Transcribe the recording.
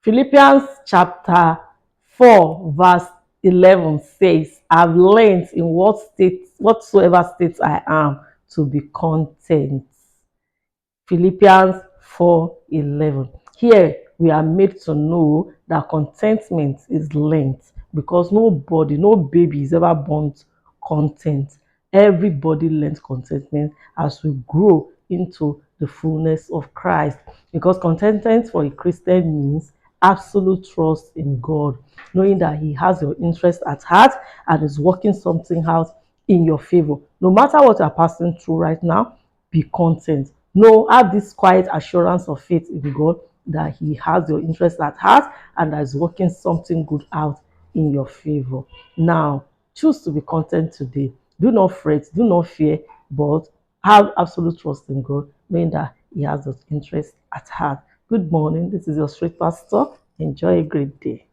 Philippians chapter 4 verse 11 says, I've learned in whatsoever state I am to be content. Philippians 4:11. Here we are made to know that contentment is learned because nobody, no baby is ever born content. Everybody learns contentment as we grow into the fullness of Christ. Because contentment for a Christian means absolute trust in God, knowing that He has your interest at heart and is working something out in your favor. No matter what you're passing through right now, be content. No, have this quiet assurance of faith in God that He has your interest at heart and that is working something good out in your favor. Now, choose to be content today. Do not fret, do not fear, but have absolute trust in God, knowing that He has your interest at heart. Good morning. This is your straight pastor. Enjoy a great day.